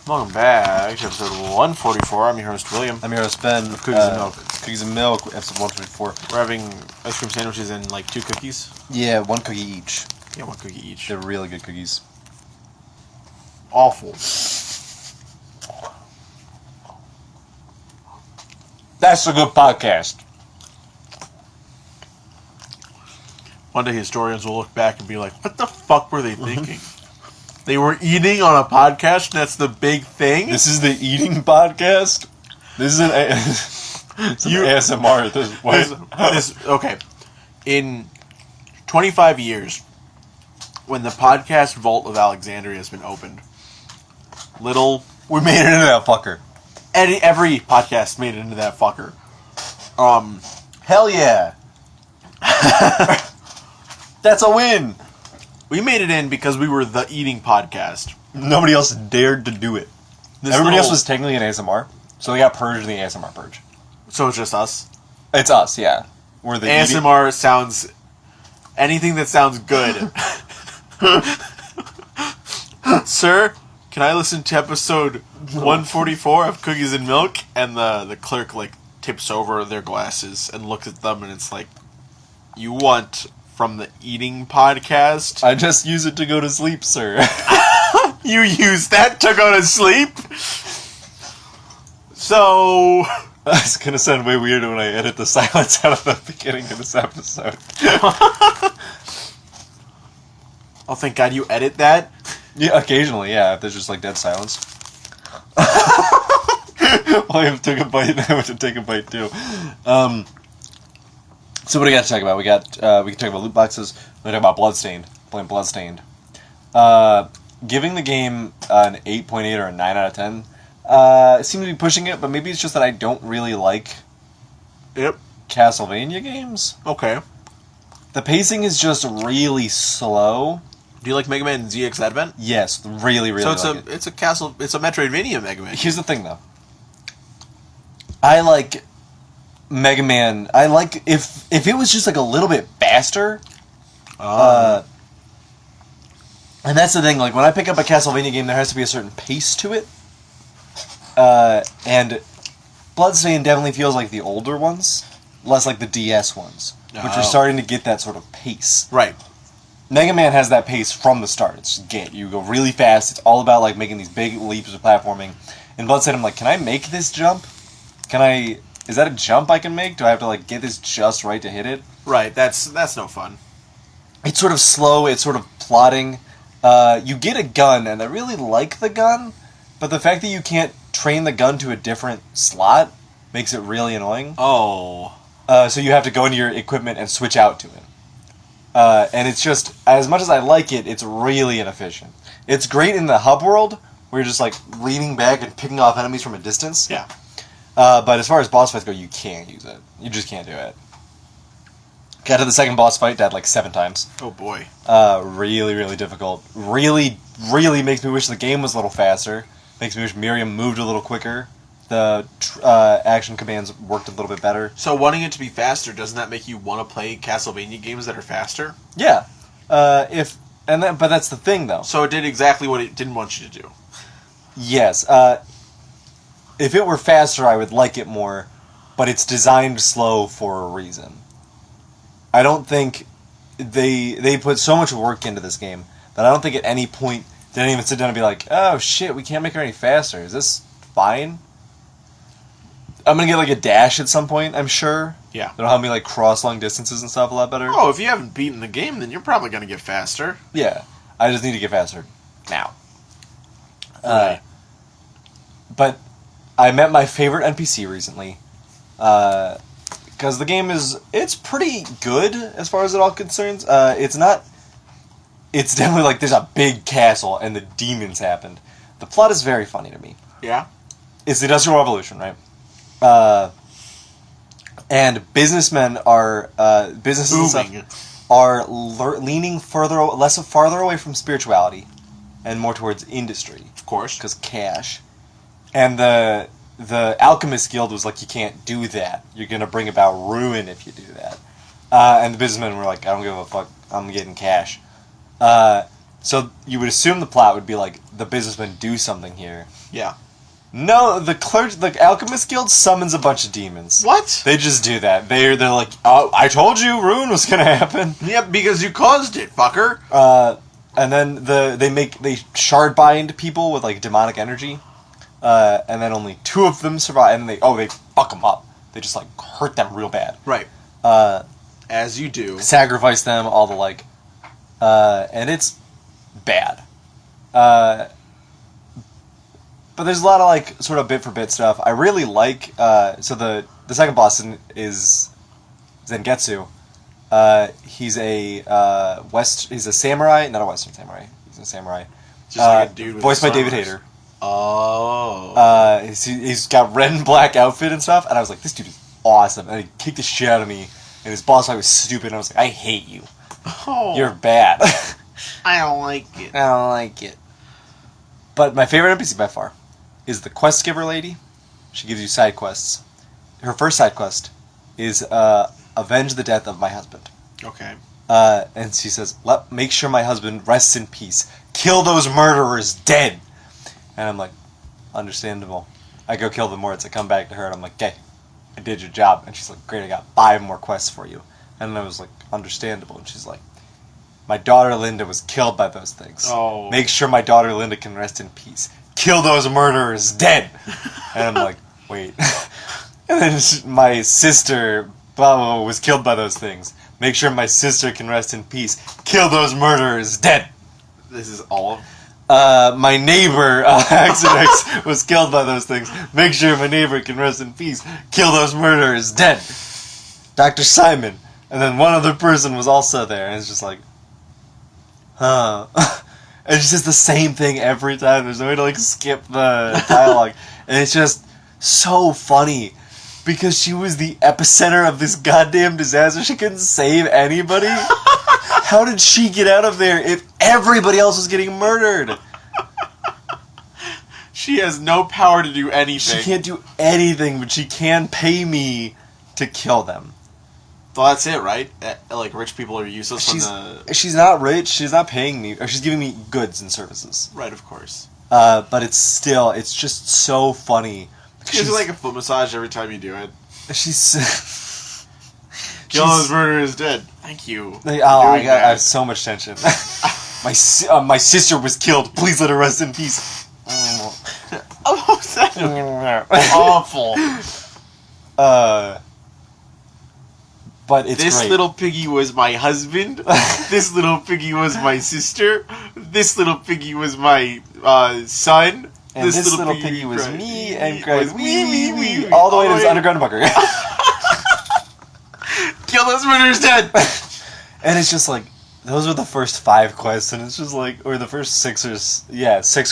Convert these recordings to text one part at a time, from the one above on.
Welcome back to episode 144. I'm your host, William. I'm your host, Ben. Cookies and Milk. Cookies and Milk, episode 124. We're having ice cream sandwiches and, 2 cookies. Yeah, 1 cookie each. Yeah, 1 cookie each. They're really good cookies. Awful. That's a good podcast. One day historians will look back and be like, what the fuck were they thinking? They were eating on a podcast, and that's the big thing? This is the eating podcast? This is an ASMR at this point. Okay. In 25 years, when the podcast vault of Alexandria has been opened, we made it into that fucker. Every podcast made it into that fucker. Hell yeah. That's a win. We made it in because we were the eating podcast. Nobody else dared to do it. Everybody else was technically an ASMR, so they got purged in the ASMR purge. So it's just us? It's us, yeah. We're the ASMR sounds... Anything that sounds good. Sir, can I listen to episode 144 of Cookies and Milk? And the clerk, tips over their glasses and looks at them, and it's like, you want... from the eating podcast? I just use it to go to sleep, sir. You use that to go to sleep? So... It's gonna sound way weird when I edit the silence out of the beginning of this episode. Oh, thank God you edit that? Yeah, occasionally, yeah, if there's just, dead silence. William took a bite, and I went to take a bite, too. So what do we got to talk about? We can talk about loot boxes. We can talk about bloodstained. Playing bloodstained. Giving the game an 8.8 or a 9 out of 10. Seem to be pushing it, but maybe it's just that I don't really like Castlevania games. Okay. The pacing is just really slow. Do you like Mega Man ZX Advent? Yes, really, really. So it's a Metroidvania Mega Man. Here's the thing, though. I like Mega Man. I like if it was just a little bit faster. And that's the thing. When I pick up a Castlevania game, there has to be a certain pace to it. And Bloodstained definitely feels like the older ones, less like the DS ones, which are starting to get that sort of pace. Right. Mega Man has that pace from the start. It's just you go really fast. It's all about making these big leaps of platforming. In Bloodstained, I'm like, can I make this jump? Is that a jump I can make? Do I have to get this just right to hit it? Right. That's no fun. It's sort of slow. It's sort of plodding. You get a gun, and I really like the gun, but the fact that you can't train the gun to a different slot makes it really annoying. Oh. So you have to go into your equipment and switch out to it. And it's just, as much as I like it, it's really inefficient. It's great in the hub world, where you're just leaning back and picking off enemies from a distance. Yeah. But as far as boss fights go, you can't use it. You just can't do it. Got to the second boss fight, died 7 times. Oh boy. Really, really difficult. Really, really makes me wish the game was a little faster. Makes me wish Miriam moved a little quicker. The action commands worked a little bit better. So wanting it to be faster, doesn't that make you want to play Castlevania games that are faster? Yeah. But that's the thing, though. So it did exactly what it didn't want you to do. Yes. If it were faster, I would like it more, but it's designed slow for a reason. I don't think they put so much work into this game that I don't think at any point they didn't even sit down and be like, oh shit, we can't make her any faster. Is this fine? I'm going to get a dash at some point, I'm sure. Yeah. That'll help me cross long distances and stuff a lot better. Oh, if you haven't beaten the game, then you're probably going to get faster. Yeah. I just need to get faster now. Right. But I met my favorite NPC recently. Because the game it's pretty good as far as it all concerns. It's definitely there's a big castle and the demons happened. The plot is very funny to me. Yeah? It's the Industrial Revolution, right? And businessmen businesses and stuff are leaning farther away from spirituality and more towards industry. Of course. Because cash. And the Alchemist Guild was like, you can't do that. You're going to bring about ruin if you do that. And the businessmen were like, I don't give a fuck. I'm getting cash. So you would assume the plot would be like the businessmen do something here. Yeah. No, the Alchemist Guild summons a bunch of demons. What? They just do that. They're like, oh, I told you ruin was gonna happen. Yep, because you caused it, fucker. And then they shard bind people with like demonic energy, and then only 2 of them survive. And they fuck them up. They just like hurt them real bad. Right. As you do. Sacrifice them, all the like, and it's bad. But there's a lot of like sort of bit for bit stuff. I really like so the second boss is Zangetsu. He's a samurai, not a Western samurai. He's a samurai. Just like a dude with voiced by sunrise. David Hayter. Oh. He's got red and black outfit and stuff, and I was like, this dude is awesome. And he kicked the shit out of me, and his boss fight was stupid. And I was like, I hate you. Oh. You're bad. I don't like it. I don't like it. But my favorite NPC by far is the quest giver lady. She gives you side quests. Her first side quest is avenge the death of my husband. Okay. And she says, make sure my husband rests in peace. Kill those murderers dead. And I'm like, understandable. I go kill the Morts. I come back to her and I'm like, okay, I did your job. And she's like, great, I got 5 more quests for you. And I was like, understandable. And she's like, my daughter Linda was killed by those things. Oh. Make sure my daughter Linda can rest in peace. Kill those murderers dead. And I'm like, wait. And then my sister, blah, blah, blah, was killed by those things. Make sure my sister can rest in peace. Kill those murderers dead. This is all. My neighbor, Axonex, was killed by those things. Make sure my neighbor can rest in peace. Kill those murderers dead. Dr. Simon. And then one other person was also there. And it's just like, huh. And she says the same thing every time. There's no way to like skip the dialogue. And it's just so funny. Because she was the epicenter of this goddamn disaster. She couldn't save anybody. How did she get out of there if everybody else was getting murdered? She has no power to do anything. She can't do anything, but she can pay me to kill them. Well, that's it, right? Like, rich people are useless She's not rich. She's not paying me. Or she's giving me goods and services. Right, of course. But it's just so funny. She gives you, like, a foot massage every time you do it. Kill those murderers dead. Thank you. I have so much tension. My sister was killed. Please let her rest in peace. Oh, that's awful. But it's this great. little piggy was my husband. This little piggy was my sister. This little piggy was my son. And this little piggy was cried. me and cried Wee. all the way to this underground bunker. Kill those murderers dead. And it's just like, those were the first 5 quests, and it's just like, or the first 6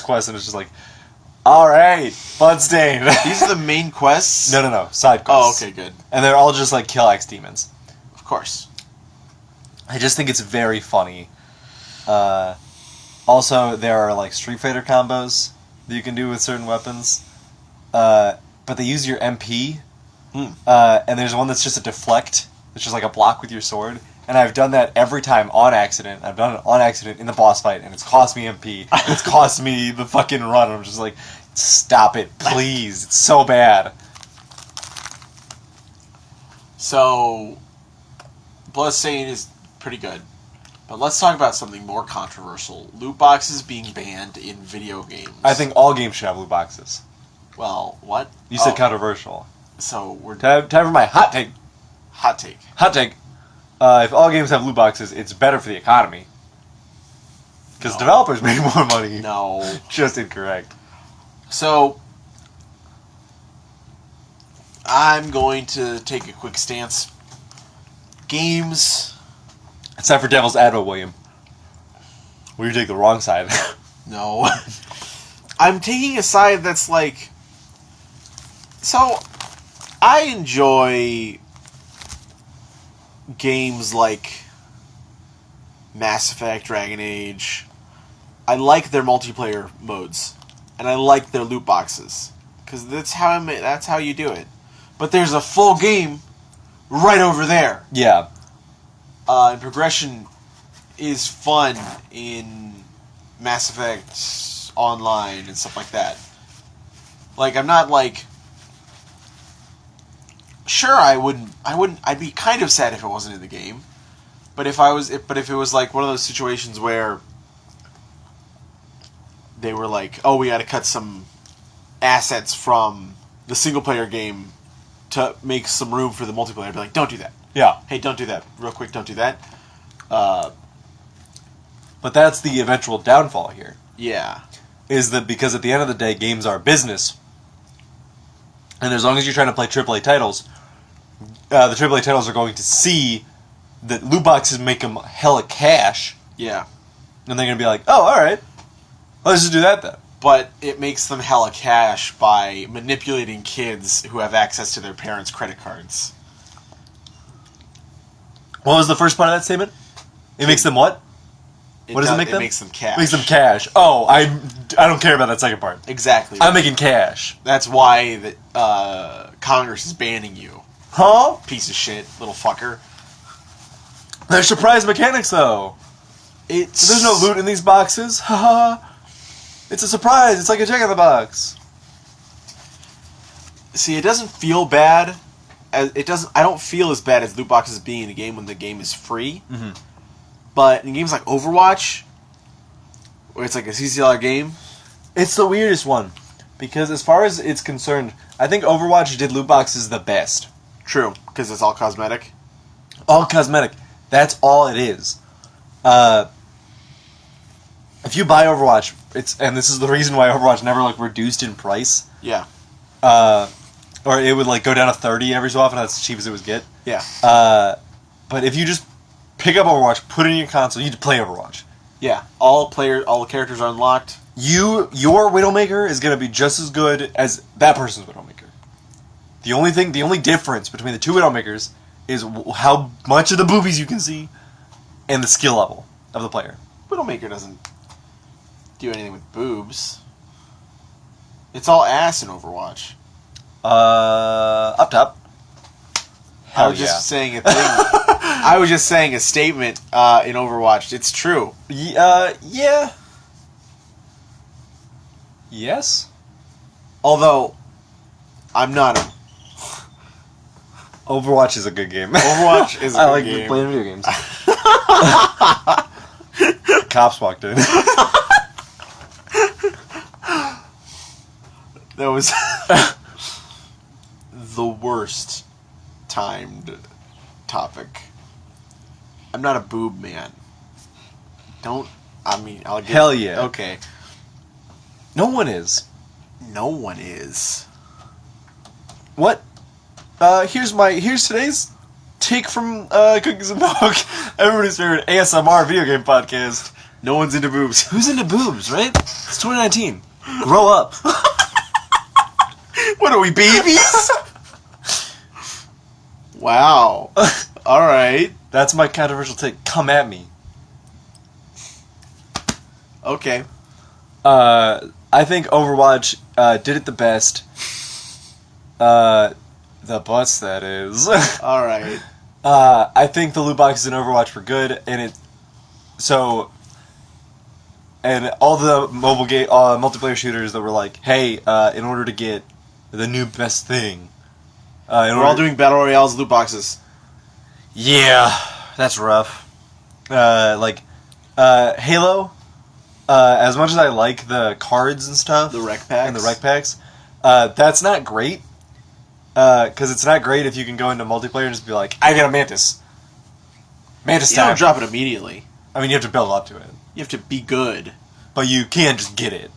quests, and it's just like, alright, bloodstained. These are the main quests? No, side quests. Oh, okay, good. And they're all just like kill X demons. Of course. I just think it's very funny. Also, there are like Street Fighter combos that you can do with certain weapons. But they use your MP. And there's one that's just a deflect. It's just like a block with your sword. And I've done that every time on accident. I've done it on accident in the boss fight, and it's cost me MP. And it's cost me the fucking run. I'm just like, stop it, please. It's so bad. So, bloodstained is pretty good. But let's talk about something more controversial. Loot boxes being banned in video games. I think all games should have loot boxes. Well, what? You said controversial. So, we're... Time for my hot take. Hot take. Hot take. If all games have loot boxes, it's better for the economy. Because developers make more money. No. Just incorrect. So, I'm going to take a quick stance. Games... It's time for Devil's Advocate, William. Will you take the wrong side? No. I'm taking a side that's like... So, I enjoy games like Mass Effect, Dragon Age. I like their multiplayer modes. And I like their loot boxes. Because that's how you do it. But there's a full game right over there. Yeah. And progression is fun in Mass Effect Online and stuff like that. Like, I'm not like... Sure, I'd be kind of sad if it wasn't in the game. But if it was like one of those situations where they were like, oh, we got to cut some assets from the single player game to make some room for the multiplayer, I'd be like, don't do that. Yeah. Hey, don't do that. Real quick, don't do that. But that's the eventual downfall here. Yeah. Is that because at the end of the day, games are business. And as long as you're trying to play AAA titles, the AAA titles are going to see that loot boxes make them hella cash. Yeah. And they're going to be like, oh, alright. Let's just do that then. But it makes them hella cash by manipulating kids who have access to their parents' credit cards. What was the first part of that statement? It makes them what? What does it make them? It makes them cash. It makes them cash. Oh, I don't care about that second part. Exactly. I'm making cash. That's why Congress is banning you. Huh? Piece of shit, little fucker. There's surprise mechanics, though. There's no loot in these boxes. Haha. It's a surprise. It's like a Jack in the Box. See, it doesn't feel bad. I don't feel as bad as loot boxes being in a game when the game is free. Mm-hmm. But in games like Overwatch, where it's like a $60 game, it's the weirdest one. Because as far as it's concerned, I think Overwatch did loot boxes the best. True, because it's all cosmetic. All cosmetic. That's all it is. If you buy Overwatch, and this is the reason why Overwatch never like reduced in price. Yeah. Or it would like go down to 30 every so often. That's as cheap as it would get. Yeah. But if you just pick up Overwatch, put it in your console, you play Overwatch. Yeah. All the characters are unlocked. Your Widowmaker is going to be just as good as that person's Widowmaker. The only difference between the two Widowmakers is how much of the boobies you can see and the skill level of the player. Widowmaker doesn't do anything with boobs. It's all ass in Overwatch. Up top. I was just saying a thing. I was just saying a statement in Overwatch. It's true. Yeah. Yes. Although, I'm not a... Overwatch is a good game. Overwatch is a good game. I like playing video games. Cops walked in. That was the worst timed topic. I'm not a boob man. I'll get... Hell yeah. Okay. No one is. No one is. What? Here's today's take from Cookies and Milk, everybody's favorite ASMR video game podcast. No one's into boobs. Who's into boobs, right? It's 2019. Grow up. What are we, babies? Wow. All right. That's my controversial take. Come at me. Okay. I think Overwatch did it the best. The butts, that is. All right. I think the loot boxes in Overwatch were good, and all the mobile game multiplayer shooters that were like, hey, in order to get the new best thing, we're all doing battle royales, loot boxes. Yeah, that's rough. Halo. As much as I like the cards and stuff, The rec packs. and the rec packs, that's not great. Because it's not great if you can go into multiplayer and just be like, I got a Mantis. Mantis You time. don't drop it immediately. I mean, you have to build up to it. You have to be good. But you can't just get it.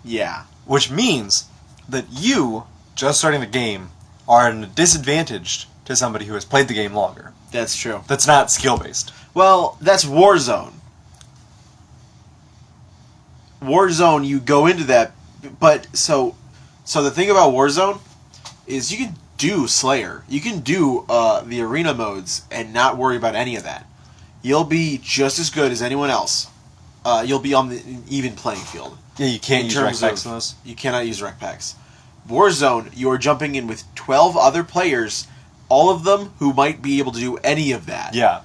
Yeah. Which means that you, just starting the game, are at a disadvantage to somebody who has played the game longer. That's true. That's not skill-based. Well, that's Warzone. Warzone, you go into that, but so the thing about Warzone is you can do Slayer. You can do the arena modes and not worry about any of that. You'll be just as good as anyone else. You'll be on the even playing field. Yeah, you can't use rec terms packs of- in this. You cannot use rec packs. Warzone, you are jumping in with 12 other players, all of them who might be able to do any of that. Yeah.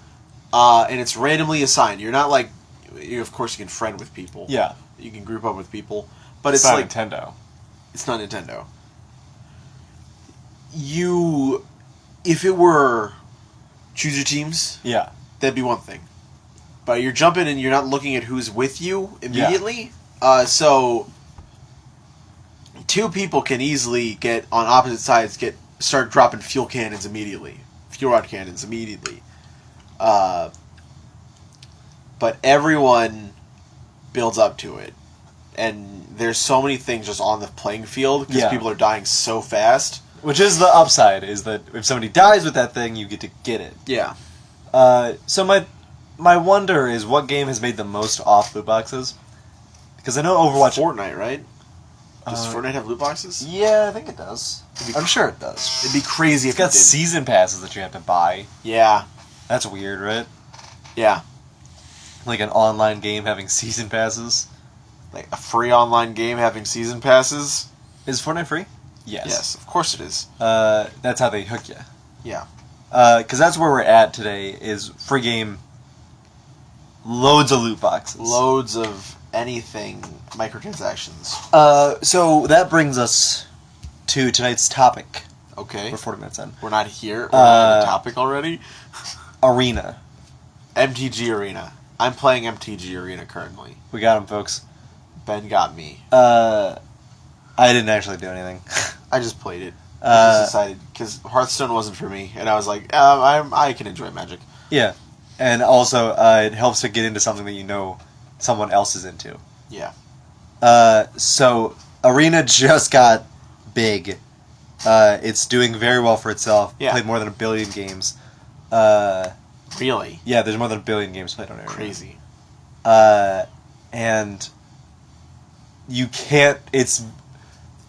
And it's randomly assigned. You're not like of course you can friend with people. Yeah. You can group up with people, but it's not like Nintendo. It's not Nintendo. If it were choose your teams, Yeah. that'd be one thing. But you're jumping and you're not looking at who's with you immediately. So 2 people can easily get on opposite sides start dropping fuel rod cannons immediately. But everyone builds up to it. And there's so many things just on the playing field because people are dying so fast. Which is the upside, is that if somebody dies with that thing, you get to get it. Yeah. So my wonder is what game has made the most off loot boxes? Because I know Overwatch... Fortnite, right? Does Fortnite have loot boxes? Yeah, I think it does. I'm sure it does. It'd be crazy if it got did. season passes that you have to buy. Yeah. That's weird, right? Yeah. Like an online game having season passes. Like a free online game having season passes. Is Fortnite free? Yes. Yes, of course it is. That's how they hook you. Yeah. Because that's where we're at today, is free game, loads of loot boxes. Loads of anything, microtransactions. So that brings us to tonight's topic. Okay. We're 40 minutes in. We're not here. We're on the topic already. Arena. MTG Arena. I'm playing MTG Arena currently. We got him, folks. Ben got me. I didn't actually do anything. I just played it. I just decided, because Hearthstone wasn't for me, and I was like, I can enjoy Magic. Yeah. And also, it helps to get into something that you know someone else is into. Yeah. So, Arena just got big. It's doing very well for itself. Yeah. Played more than 1 billion games. Really? Yeah, there's more than 1 billion games played on Arena. Crazy. And you can't...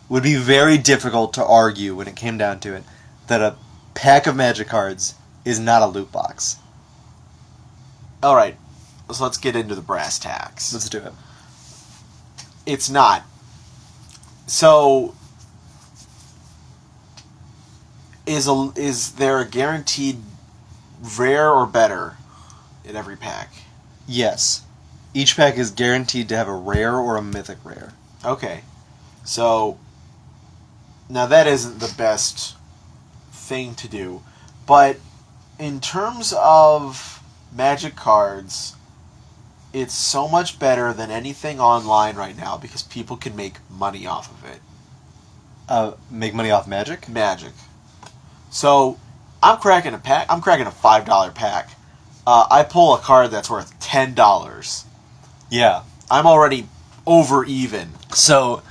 would be very difficult to argue when it came down to it that a pack of Magic cards is not a loot box. Alright, so let's get into the brass tacks. Let's do it. It's not. So, is there a guaranteed rare or better in every pack? Yes. Each pack is guaranteed to have a rare or a mythic rare. Okay. So, now that isn't the best thing to do, but in terms of Magic cards, it's so much better than anything online right now because people can make money off of it. Make money off Magic? Magic. So, I'm cracking a pack. I'm cracking a $5 pack. I pull a card that's worth $10. Yeah. I'm already over even. So,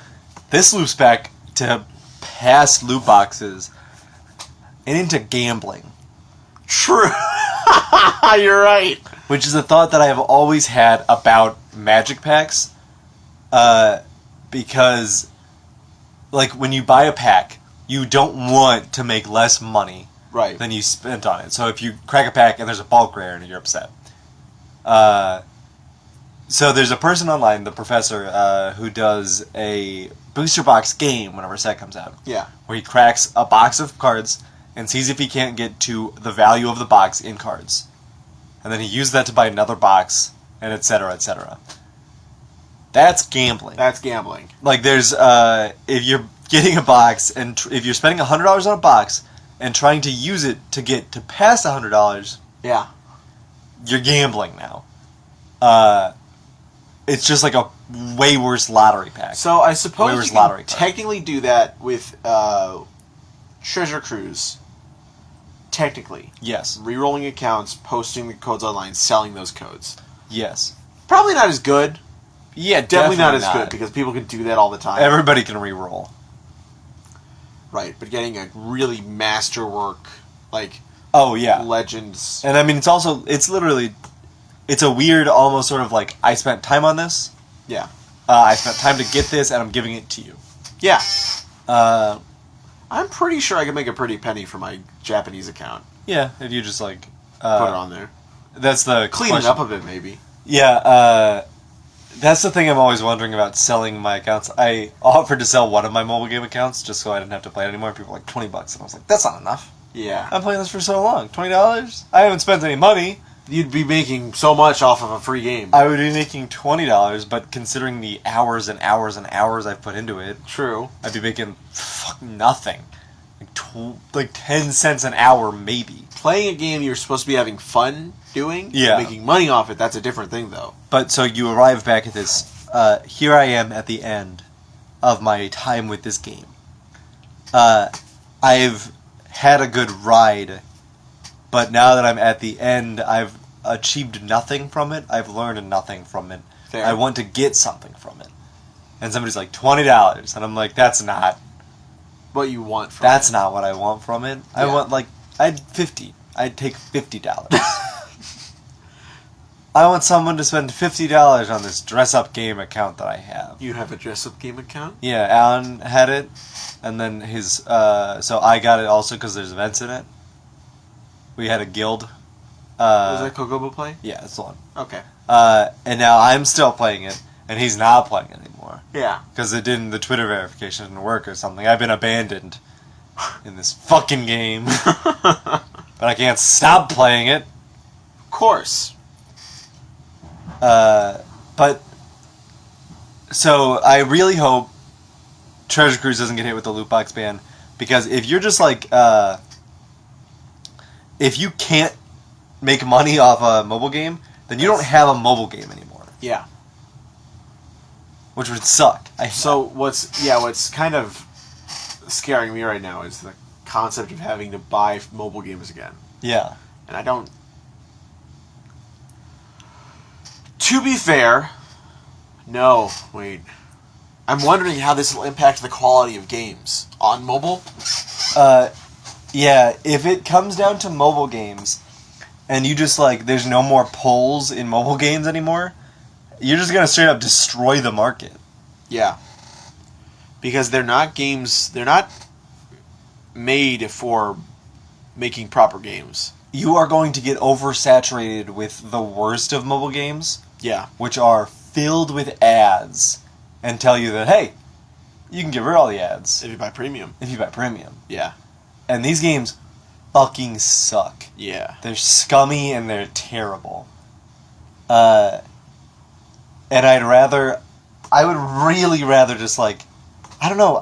this loops back to past loot boxes and into gambling. True. You're right. Which is a thought that I have always had about Magic packs. Because, like, when you buy a pack, you don't want to make less money Right. than you spent on it. So if you crack a pack and there's a bulk rare and you're upset. So there's a person online, the professor, who does a booster box game whenever a set comes out. Yeah. Where he cracks a box of cards and sees if he can't get to the value of the box in cards. And then he uses that to buy another box, and etc., etc. That's gambling. That's gambling. Like, there's, if you're getting a box, and if you're spending $100 on a box, and trying to use it to get to past $100, Yeah. you're gambling now. It's just like a way worse lottery pack. So I suppose Where's you lottery can card? technically do that with Treasure Cruise. Technically. Yes. Rerolling accounts, posting the codes online, selling those codes. Yes. Probably not as good. Yeah, Definitely not as good because people can do that all the time. Everybody can re-roll. Right, but getting a really masterwork, like, Oh, yeah. Legends. And I mean, it's literally, it's a weird, almost sort of like, I spent time on this. Yeah. I spent time to get this, and I'm giving it to you. Yeah. Uh, I'm pretty sure I can make a pretty penny for my Japanese account. yeah, if you just like... Put it on there. That's the Clean question. it up a bit, maybe. Yeah, that's the thing I'm always wondering about selling my accounts. I offered to sell one of my mobile game accounts just so I didn't have to play it anymore. People were like, $20. And I was like, that's not enough. Yeah. I'm playing this for so long. $20? I haven't spent any money. You'd be making so much off of a free game. I would be making $20, but considering the hours and hours and hours I've put into it, True. I'd be making nothing. Like 10 cents an hour, maybe. Playing a game you're supposed to be having fun doing, Yeah. making money off it, that's a different thing, though. But so you arrive back at this. Here I am at the end of my time with this game. I've had a good ride, but now that I'm at the end, I've achieved nothing from it. I've learned nothing from it. Fair. I want to get something from it. And somebody's like, $20. And I'm like, that's not What you want from That's it. not what I want from it. I Yeah. want, I'd 50. I'd take $50. I want someone to spend $50 on this dress-up game account that I have. You have a dress-up game account? Yeah, Alan had it, and then his, so I got it also because there's events in it. We had a guild. Was that Kokobo Play? Yeah, that's the one. Okay. And now I'm still playing it, and he's not playing it anymore. Yeah. Because the Twitter verification didn't work or something. I've been abandoned in this fucking game. But I can't stop playing it. Of course. But so I really hope Treasure Cruise doesn't get hit with the loot box ban, because if you're just like if you can't make money off a mobile game, then you don't have a mobile game anymore, Yeah. which would suck. So what's kind of scaring me right now is the concept of having to buy mobile games again. Yeah. And I don't... To be fair... No, wait. I'm wondering how this will impact the quality of games on mobile. Yeah, if it comes down to mobile games, and you just there's no more polls in mobile games anymore, you're just gonna straight up destroy the market. Yeah. Because they're not made for making proper games. You are going to get oversaturated with the worst of mobile games, Yeah. which are filled with ads, and tell you that, hey, you can get rid of all the ads If you buy premium. if you buy premium. Yeah. And these games fucking suck. Yeah. They're scummy and they're terrible. And I would really rather just I don't know,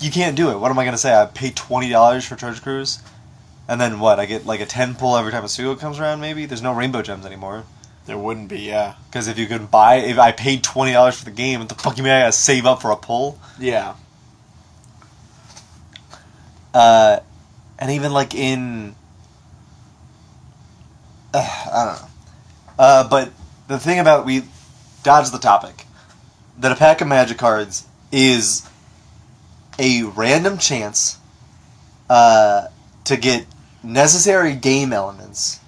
you can't do it. What am I going to say? I pay $20 for Treasure Cruise, and then what? I get a 10 pull every time a studio comes around, maybe? There's no rainbow gems anymore. There wouldn't be, yeah. Because if I paid $20 for the game, what the fuck you mean I gotta save up for a pull? Yeah. And even in... I don't know. But the thing about... We dodged the topic. That a pack of magic cards is a random chance to get necessary game elements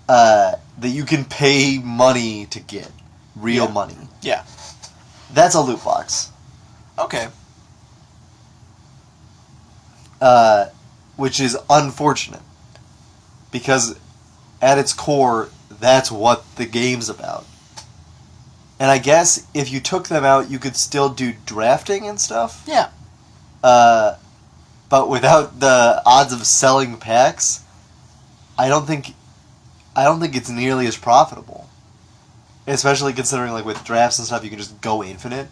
that you can pay money to get. Real Yeah. money. Yeah. That's a loot box. Okay. Which is unfortunate. Because at its core, that's what the game's about. And I guess if you took them out, you could still do drafting and stuff. Yeah. But without the odds of selling packs, I don't think it's nearly as profitable. Especially considering with drafts and stuff, you can just go infinite.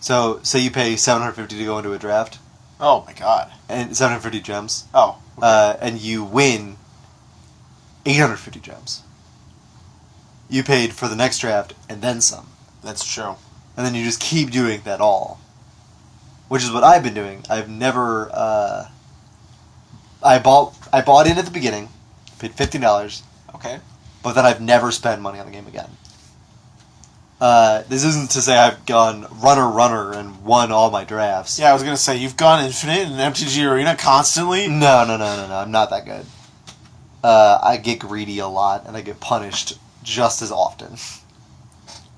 So say you pay $750 to go into a draft, Oh my god. and 750 gems, Oh. Okay. and you win 850 gems. You paid for the next draft and then some. That's true. And then you just keep doing that all. Which is what I've been doing. I've never... I bought in at the beginning, paid $15, Okay. but then I've never spent money on the game again. This isn't to say I've gone runner and won all my drafts. Yeah, I was gonna say, you've gone infinite in MTG Arena constantly? No, I'm not that good. I get greedy a lot, and I get punished just as often.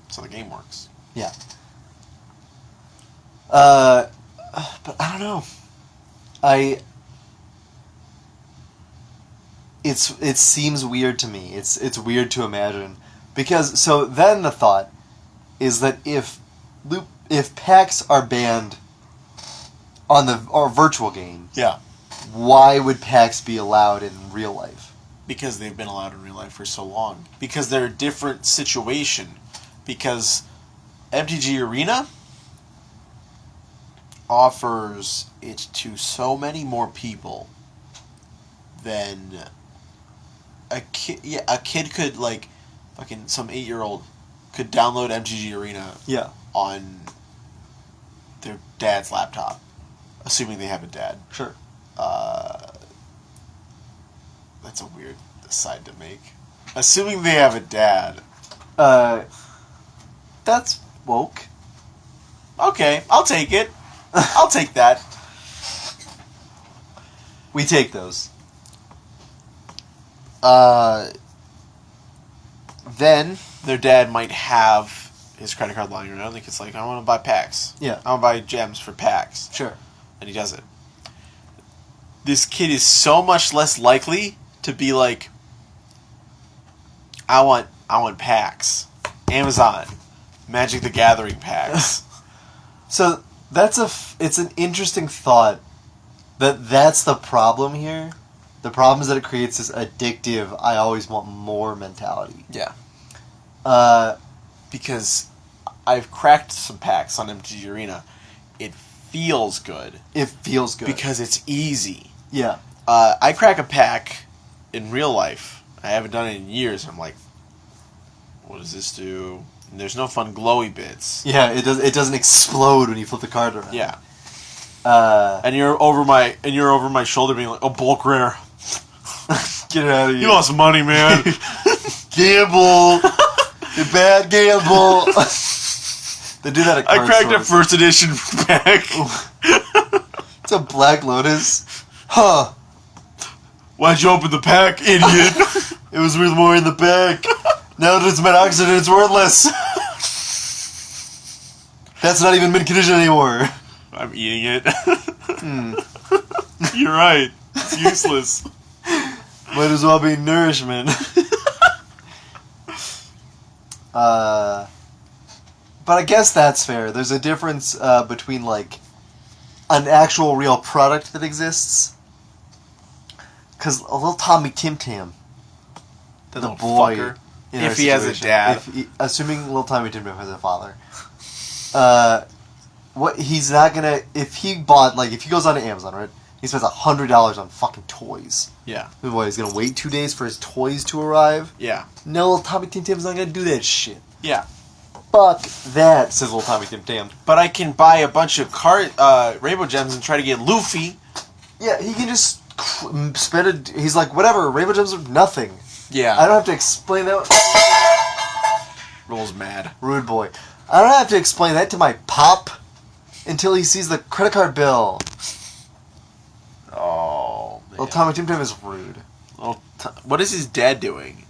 So the game works. Yeah. But I don't know. It seems weird to me. It's weird to imagine, because so then the thought is that if packs are banned on our virtual game, Yeah. why would packs be allowed in real life? Because they've been allowed in real life for so long. Because they're a different situation. Because MTG Arena offers it to so many more people than a kid. Yeah, a kid could, like, fucking some 8-year-old could download MTG Arena on their dad's laptop, assuming they have a dad. Sure. That's a weird aside to make. Assuming they have a dad. That's woke. Okay, I'll take it. I'll take that. We take those. Then their dad might have his credit card lying around. The kid's like, I want to buy packs. Yeah. I want to buy gems for packs. Sure. And he does it. This kid is so much less likely to be like, I want packs. Amazon. Magic the Gathering packs. So it's an interesting thought that's the problem here. The problem is that it creates this addictive, I always want more mentality. Yeah. Because I've cracked some packs on MTG Arena. It feels good. It feels good. Because it's easy. Yeah. I crack a pack in real life. I haven't done it in years. I'm like, what does this do? And there's no fun glowy bits. Yeah, it doesn't explode when you flip the card around. Yeah. And you're over my shoulder being like, oh, bulk rare. Get it out of here. You lost money, man. Gamble. You bad gamble. They do that at card I cracked stores. a first edition pack. It's a Black Lotus. Huh. Why'd you open the pack, idiot? It was worth more in the back. Now that it's mid-oxidant, it's worthless. That's not even mid-condition anymore. I'm eating it. You're right. It's useless. Might as well be nourishment. But I guess that's fair. There's a difference between, like, an actual real product that exists. Because a little Tommy Tim Tam, the little boy, fucker. in If our he has a situation, dad. assuming little Tommy Tim Tam has a father, what he's not gonna, if he goes onto Amazon, right? He spends $100 on fucking toys. Yeah. What, he's gonna wait 2 days for his toys to arrive? Yeah. No, little Tommy Tim Tam's not gonna do that shit. Yeah. Fuck that, says little Tommy Tim Tam. But I can buy a bunch of rainbow gems and try to get Luffy. Yeah, he can just spend it. He's like, whatever, rainbow gems are nothing. Yeah. I don't have to explain that. Roll's mad. Rude boy. I don't have to explain that to my pop until he sees the credit card bill. Oh, man. Little Tommy Tim Tam is rude. What is his dad doing?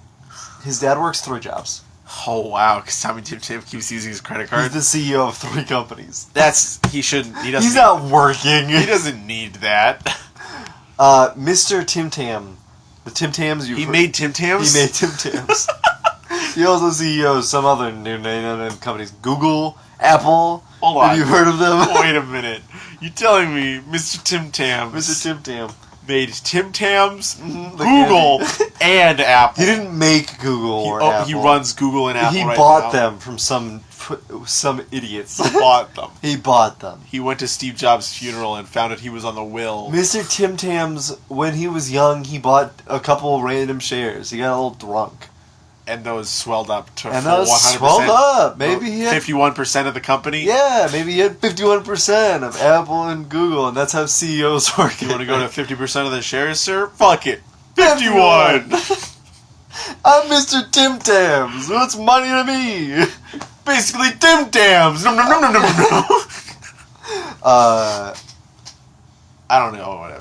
His dad works 3 jobs. Oh, wow, because Tommy Tim Tam keeps using his credit card. He's the CEO of 3 companies. He shouldn't, he doesn't. He's not working. He doesn't need that. Mr. Tim Tam. The Tim Tams He made Tim Tams? He made Tim Tams. He also CEO of some other new name companies. Google, Apple. Hold on. Have you heard of them? Wait a minute. You telling me Mr. Tim Tams Mr. Tim Tam made Tim Tams, the Google, and Apple? He didn't make Google or Apple. He runs Google and Apple He right bought now. them from some idiots. He bought them. He bought them. He went to Steve Jobs' funeral and found out he was on the will. Mr. Tim Tams, when he was young, he bought a couple random shares. He got a little drunk. And those swelled up to And full those 100%. swelled up. Maybe he had 51% of the company. Yeah, maybe he had 51% of Apple and Google, and that's how CEOs work. You want to go to 50% of the shares, sir? Fuck it. 51. I'm Mr. Tim Tams. What's money to me? Basically, Tim Tams. Nom, nom, nom, nom, nom, nom. I don't know what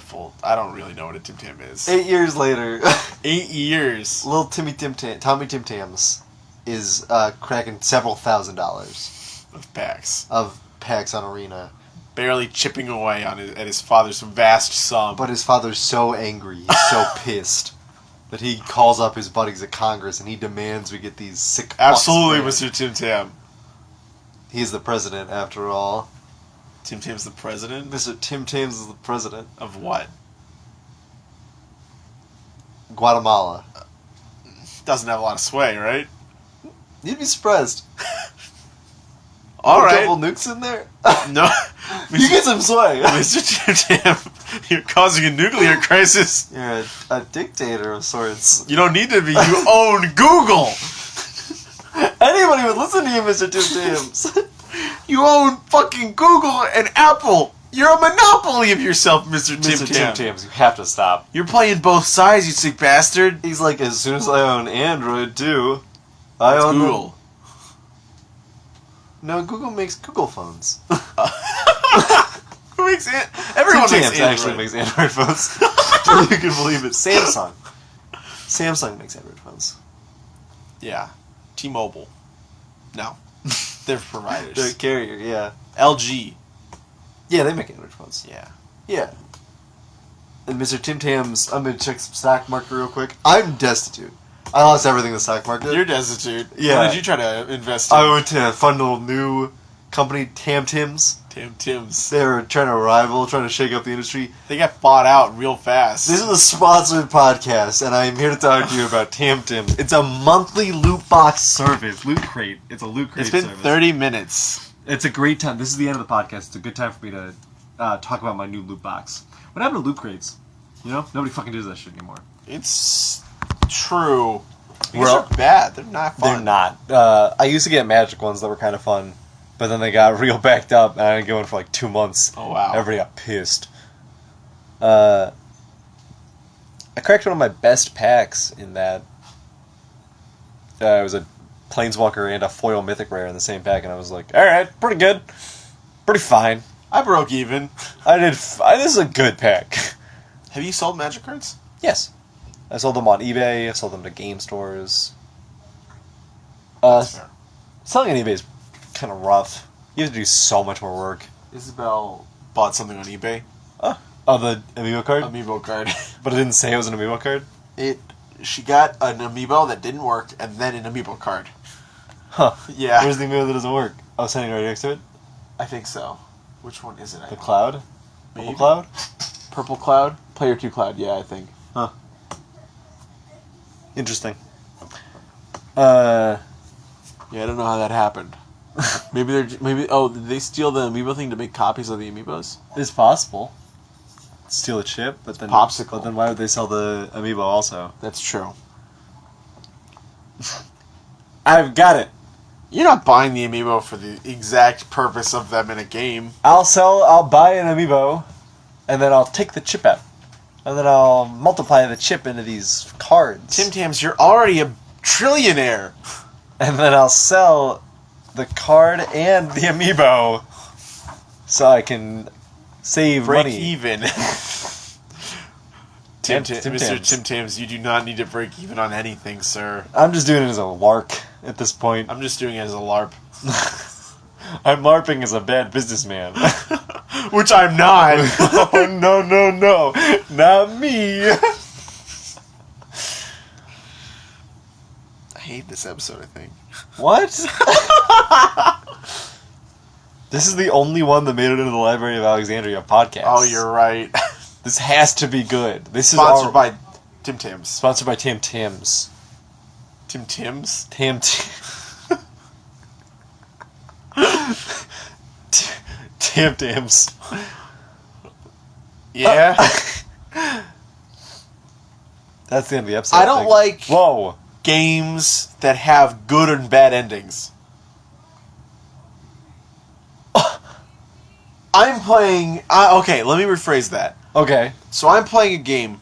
I don't really know what a Tim Tam is. 8 years later, 8 years. little Tommy Tim Tams is cracking several $1,000s Of packs. of packs on Arena. Barely chipping away at his father's vast sum. But his father's so angry, he's so pissed, that he calls up his buddies at Congress and he demands we get these sick fucks Absolutely, banned. Mr. Tim Tam. He's the president, after all. Tim Tam's the president? Mr. Tim Tams is the president. Of what? Guatemala. Doesn't have a lot of sway, right? You'd be surprised. All A right. couple nukes in there. No. You get some sway. Mr. Tim Tam, you're causing a nuclear crisis. You're a dictator of sorts. You don't need to be. You own Google. Anybody would listen to you, Mr. Tim Tams. You own fucking Google and Apple. You're a monopoly of yourself, Mr. Tim Mr. Tam. Tim Tams, you have to stop. You're playing both sides, you sick bastard. He's like, as soon as I own Android, too, I It's own Google. No, Google makes Google phones. Who makes it? Everyone Tim makes Tams Android. actually makes Android phones. You can believe it. Samsung. Samsung makes Android phones. Yeah. T-Mobile. No. They're providers. The carrier, yeah. LG. Yeah, they make Android phones. Yeah. Yeah. And Mr. Tim Tams, I'm going to check some stock market real quick. I'm destitute. I lost everything in the stock market. You're destitute. Yeah. What did you try to invest in? I went to fund a new company, Tam Tims. Tim's. They were trying to rival, trying to shake up the industry. They got bought out real fast. This is a sponsored podcast, and I am here to talk to you about Tam Tims. It's a monthly loot box service. Loot Crate. It's a loot crate It's been service. 30 minutes. It's a great time. This is the end of the podcast. It's a good time for me to talk about my new loot box. What happened to loot crates? You know? Nobody fucking does that shit anymore. It's true. These Well, are bad. They're not fun. They're not. I used to get magic ones that were kind of fun, but then they got real backed up, and I didn't get one for like 2 months. Oh, wow. Everybody got pissed. I cracked one of my best packs in that. It was a Planeswalker and a foil Mythic Rare in the same pack, and I was like, alright, pretty good. Pretty fine. I broke even. This is a good pack. Have you sold magic cards? Yes. I sold them on eBay, I sold them to game stores. That's fair. Selling on eBay is kind of rough. You have to do so much more work. Isabel bought something on eBay. Oh, the amiibo card? Amiibo card. But it didn't say it was an amiibo card? She got an amiibo that didn't work, and then an amiibo card. Huh. Yeah. Where's the amiibo that doesn't work? Oh, standing right next to it? I think so. Which one is it? The cloud? Maybe. Purple cloud? Purple cloud? Player 2 cloud, yeah, I think. Huh. Interesting. Yeah, I don't know how that happened. Did they steal the amiibo thing to make copies of the amiibos? it's possible. Steal a chip, but then Popsicle. But then why would they sell the amiibo also? That's true. I've got it. You're not buying the amiibo for the exact purpose of them in a game. I'll buy an amiibo, and then I'll take the chip out. And then I'll multiply the chip into these cards. Tim Tams, you're already a trillionaire. And then I'll sell the card and the amiibo so I can save Break money. even. Tim Mr. Tams. Tim Tams, you do not need to break even on anything, sir. I'm just doing it as a lark at this point. I'm just doing it as a LARP. I'm LARPing as a bad businessman. Which I'm not. Oh, no. Not me. I hate this episode, I think. What? This is the only one that made it into the Library of Alexandria podcast. Oh, you're right. This has to be good. This Sponsored is by Tim Tams. sponsored by Tam Tims. Tim Tams? Tam Tams. Yeah. That's the end of the episode. I don't think. like Whoa. games that have good and bad endings. I'm playing... okay, let me rephrase that. Okay. So I'm playing a game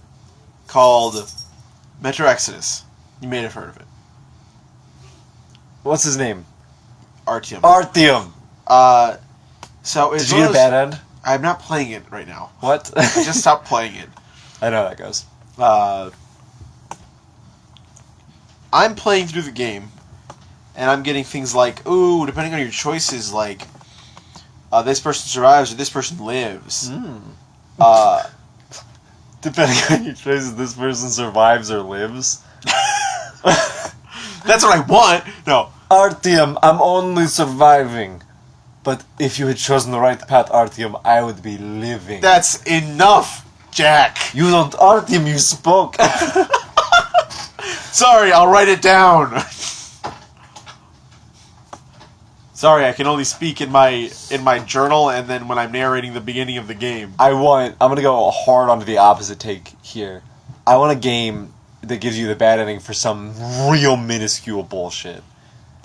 called Metro Exodus. You may have heard of it. What's his name? Artyom. Artyom. So it's Did you get a bad end? I'm not playing it right now. What? I just stopped playing it. I know how that goes. I'm playing through the game, and I'm getting things like, ooh, depending on your choices, like, this person survives or this person lives. Depending on your choices, this person survives or lives. That's what I want. No. Artyom, I'm only surviving. But if you had chosen the right path, Artyom, I would be living. That's enough, Jack. You don't, Artyom, you spoke. Sorry, I'll write it down. Sorry, I can only speak in my journal and then when I'm narrating the beginning of the game. I'm gonna go hard onto the opposite take here. I want a game that gives you the bad ending for some real minuscule bullshit.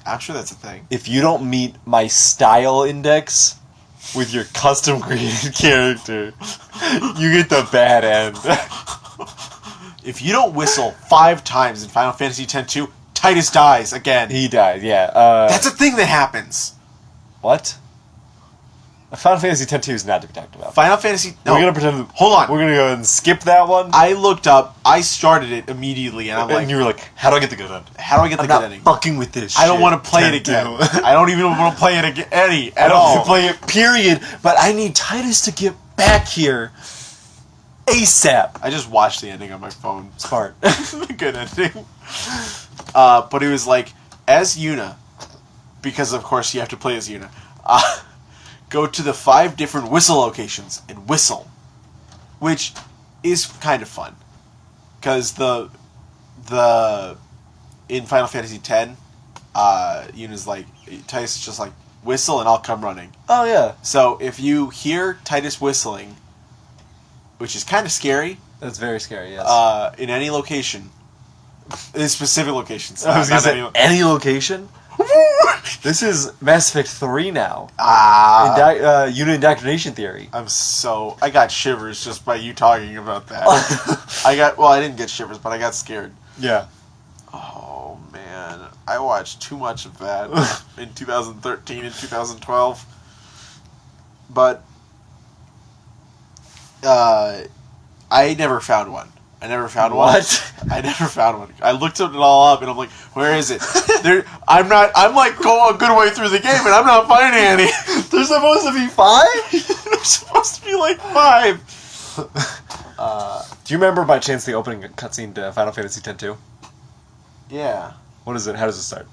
I'm sure that's a thing. If you don't meet my style index with your custom created character, you get the bad end. If you don't whistle 5 times in Final Fantasy X-2, Titus dies again. He died, yeah. That's a thing that happens. What? Final Fantasy X-2 is not to be talked about. Final Fantasy... No. We're gonna pretend... Hold on. We're gonna go ahead and skip that one. I looked up, I started it immediately, and I'm like... And you were like, how do I get the good end? How do I get the good ending? I'm not fucking with this I don't shit. want to play it again. I don't even want to play it again, at I all. don't play it, period. But I need Titus to get back here ASAP. I just watched the ending on my phone. Smart. Good ending. But it was like, as Yuna, because of course you have to play as Yuna, go to the 5 different whistle locations and whistle, which is kind of fun, because the in Final Fantasy X, Yuna's like, Titus is just like, whistle and I'll come running. Oh yeah. So if you hear Titus whistling, which is kind of scary, That's very scary, yes. in any location, in specific locations. I was going to say, any location? This is Mass Effect 3 now. Unit Indoctrination Theory. I got shivers just by you talking about that. I didn't get shivers, but I got scared. Yeah. Oh, man. I watched too much of that in 2013 and 2012. But, I never found one. I never found one. What? I never found one. I looked it all up, and I'm like, where is it? I'm like going a good way through the game, and I'm not finding any. There's supposed to be 5? There's supposed to be like 5. Do you remember by chance the opening cutscene to Final Fantasy X-2? Yeah. What is it? How does it start?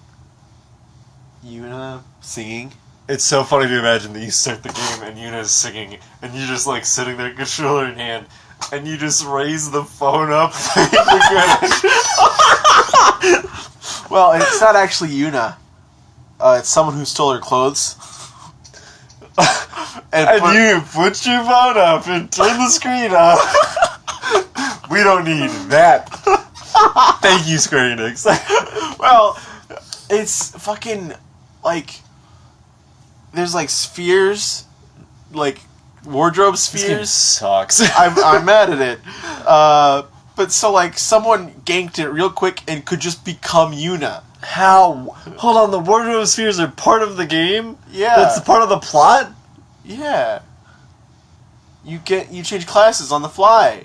Yuna singing. It's so funny to imagine that you start the game and Yuna's singing, and you're just like sitting there, controller in hand, and you just raise the phone up. Well, it's not actually Yuna. It's someone who stole her clothes. and you put your phone up and turn the screen off. We don't need that. Thank you, Square Enix. Well, it's fucking, like, there's, like, spheres, like, wardrobe spheres. This game sucks. I'm mad at it. But so, like, someone ganked it real quick and could just become Yuna. How? Hold on, the wardrobe spheres are part of the game? Yeah. That's part of the plot? Yeah. You change classes on the fly.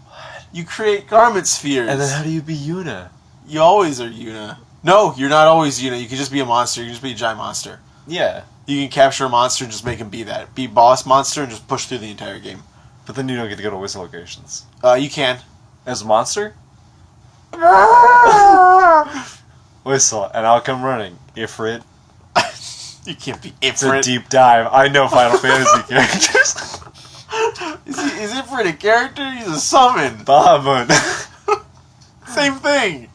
What? You create garment spheres. And then how do you be Yuna? You always are Yuna. No, you're not always Yuna. You can just be a monster. You can just be a giant monster. Yeah. You can capture a monster and just make him be that. Be boss monster and just push through the entire game. But then you don't get to go to whistle locations. You can. As a monster? Whistle, and I'll come running. Ifrit. You can't be Ifrit. It's a deep dive. I know Final Fantasy characters. Is Ifrit a character? He's a summon. Bahamut. Same thing.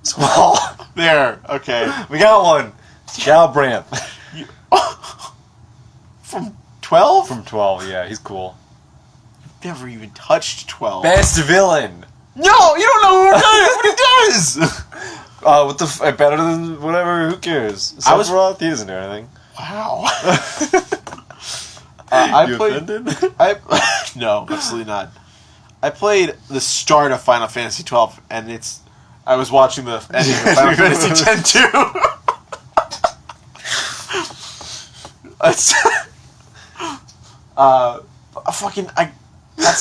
Small. There. Okay. We got one. Cal Brandt. From 12? From 12, yeah, he's cool. Never even touched 12. Best villain. No, you don't know what he does. Better than whatever, who cares? Sephiroth, he doesn't do anything. Wow. I You played. offended? No, absolutely not. I played the start of Final Fantasy 12, and I was watching the ending of Final Fantasy X too. That's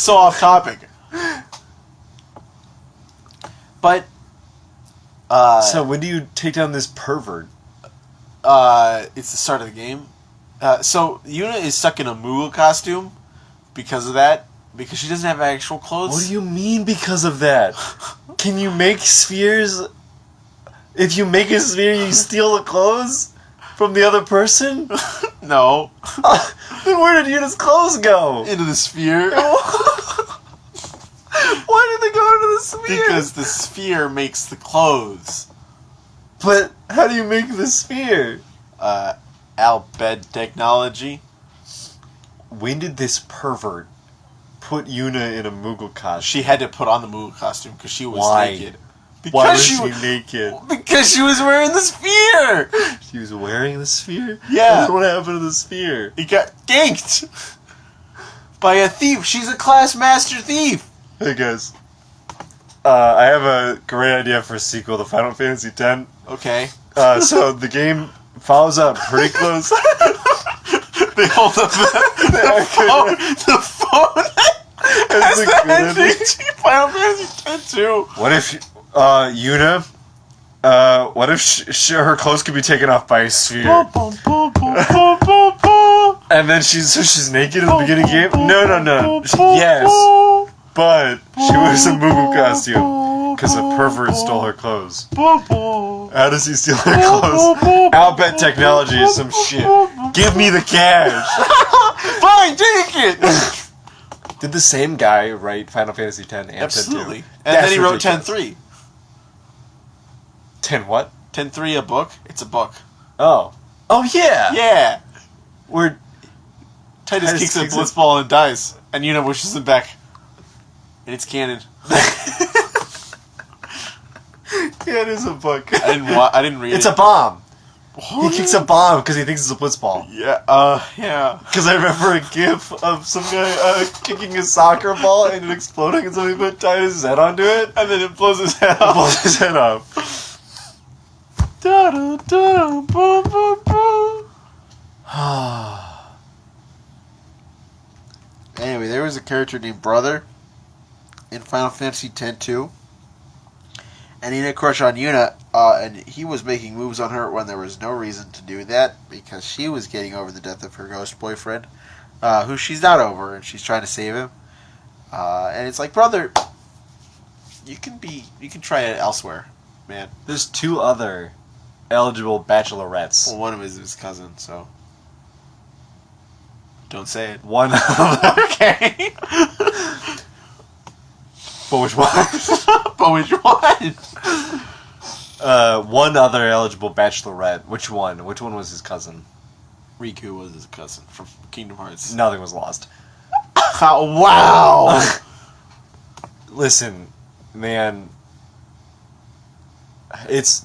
so off topic. But so when do you take down this pervert? it's the start of the game. So Yuna is stuck in a Moogle costume because of that. Because she doesn't have actual clothes. What do you mean because of that? Can you make spheres? If you make a sphere, you steal the clothes from the other person? No. Then where did Yuna's clothes go? Into the sphere. What? sphere? Because the sphere makes the clothes. But how do you make the sphere? Al-Bed technology. When did this pervert put Yuna in a Moogle costume? She had to put on the Moogle costume because she was naked. Why was Because she naked? Because she was wearing the sphere! She was wearing the sphere? Yeah. What happened to the sphere? He got ganked by a thief. She's a class master thief. Hey guys. I have a great idea for a sequel to Final Fantasy X. Okay. So the game follows up pretty close. They hold up the phone. That's a good ending. Final Fantasy X too. What if Yuna? What if her clothes could be taken off by a sphere? And then she's naked in the beginning of the game? No. Yes. But she wears a Moogle costume because a pervert stole her clothes. How does he steal her clothes? I'll bet technology is some shit. Give me the cash. Fine, take it. Did the same guy write Final Fantasy X and Absolutely. 10-2? And then he wrote ridiculous. 10-3. 10 what? 10-3 a book? It's a book. Oh. Oh, yeah. Yeah. Where Titus Titus kicks a kicks blitzball and dies. And Yuna wishes him back. And it's canon. Yeah, it is a book. I didn't read it. It's a bomb. He kicks a bomb because he thinks it's a blitzball. Yeah. Because I remember a gif of some guy kicking a soccer ball and it exploding and somebody put Titus' head onto it. And then it blows his head It off. blows his head off. Da-da-da, boom, boom, boom. Anyway, there was a character named Brother in Final Fantasy X-2. And he had a crush on Yuna, and he was making moves on her when there was no reason to do that, because she was getting over the death of her ghost boyfriend, who she's not over, and she's trying to save him. And it's like, brother, you can try it elsewhere, man. There's 2 other eligible bachelorettes. Well, one of them is his cousin, so don't say it. One of them. Okay. But which one? But which one? One other eligible bachelorette. Which one? Which one was his cousin? Riku was his cousin from Kingdom Hearts. Nothing was lost. Wow! Listen, man. It's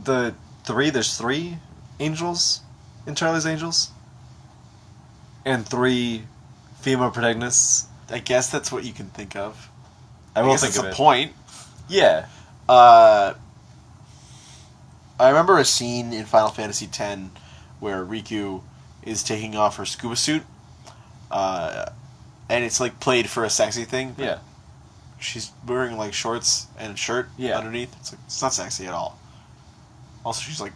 the 3. There's 3 angels in Charlie's Angels. And 3 female protagonists. I guess that's what you can think of. I will guess think it's of a it. point. Yeah. I remember a scene in Final Fantasy X where Riku is taking off her scuba suit, and it's like played for a sexy thing. Yeah. She's wearing like shorts and a shirt underneath. It's not sexy at all. Also, she's like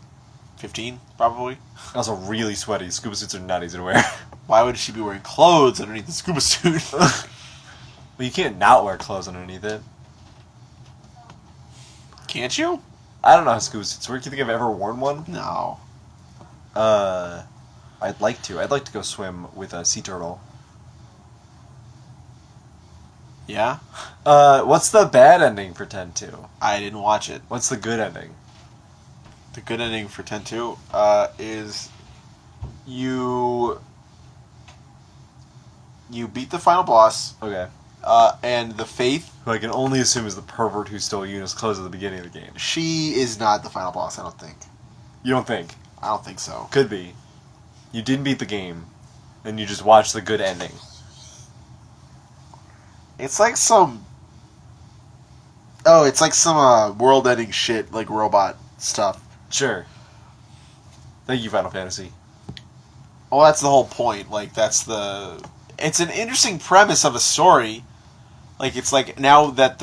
15, probably. Also really sweaty. Scuba suits are not easy to wear. Why would she be wearing clothes underneath the scuba suit? Well, you can't not wear clothes underneath it. Can't you? I don't know how scuba suits work. Do you think I've ever worn one? No. I'd like to. I'd like to go swim with a sea turtle. Yeah? What's the bad ending for 10-2? I didn't watch it. What's the good ending? The good ending for 10-2 is you beat the final boss, Okay. and the Faith, Who I can only assume is the pervert who stole Yuna's clothes at the beginning of the game. she is not the final boss, I don't think. You don't think? I don't think so. Could be. You didn't beat the game, and you just watched the good ending. It's like some... Oh, it's like some world-ending shit, like robot stuff. Sure. Thank you, Final Fantasy. Well, that's the whole point. Like, that's the... It's an interesting premise of a story. Like, it's like, now that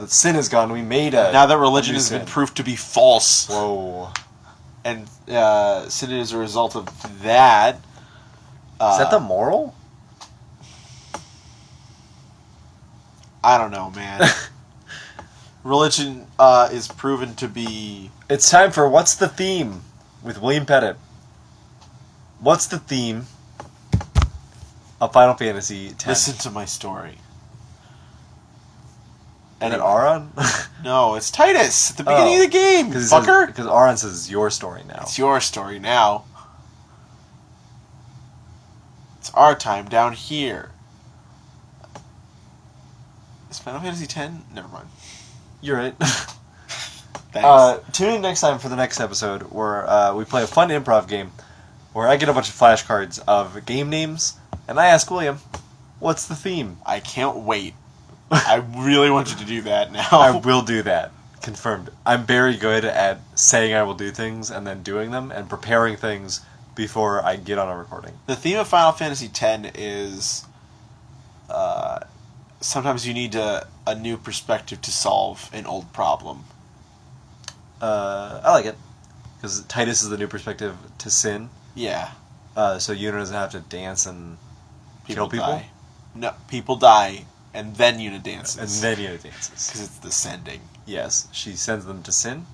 sin is gone, we made a... Now that religion new has been sin. proved to be false. Whoa. And sin is a result of that. Is that the moral? I don't know, man. Religion is proven to be... It's time for What's the Theme? With William Pettit. What's the theme of Final Fantasy X? Listen to my story. And at Aaron? No, it's Titus at the beginning of the game, fucker. Because Aaron says it's your story now. It's your story now. It's our time down here. Is Final Fantasy X? Never mind. You're right. Thanks. Tune in next time for the next episode where we play a fun improv game where I get a bunch of flashcards of game names and I ask William, what's the theme? I can't wait. I really want you to do that now. I will do that. Confirmed. I'm very good at saying I will do things and then doing them and preparing things before I get on a recording. The theme of Final Fantasy X is sometimes you need a new perspective to solve an old problem. I like it. Because Titus is the new perspective to sin. Yeah. So Yuna doesn't have to dance and kill people? Die. No, people die, and then Yuna dances. And then Yuna dances. Because it's the sending. Yes. She sends them to sin?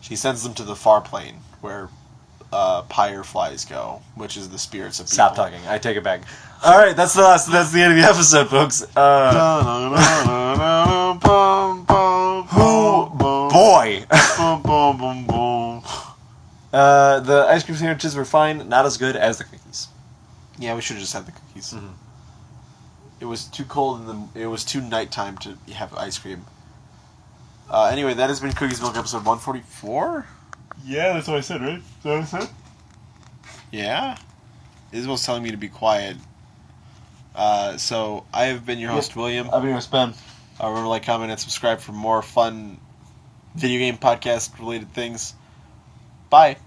She sends them to the far plane, where pyre flies go, which is the spirits of people. Stop talking. I take it back. Alright, that's the end of the episode, folks. Boy! The ice cream sandwiches were fine, not as good as the cookies. Yeah, we should have just had the cookies. Mm-hmm. It was too cold it was too nighttime to have ice cream. Anyway, that has been Cookies Milk episode 144? Yeah, that's what I said, right? Is that what I said? Yeah? Isabel's telling me to be quiet. So, I have been your host, William. I've been your host, Ben. Remember to like, comment, and subscribe for more fun video game podcast related things. Bye.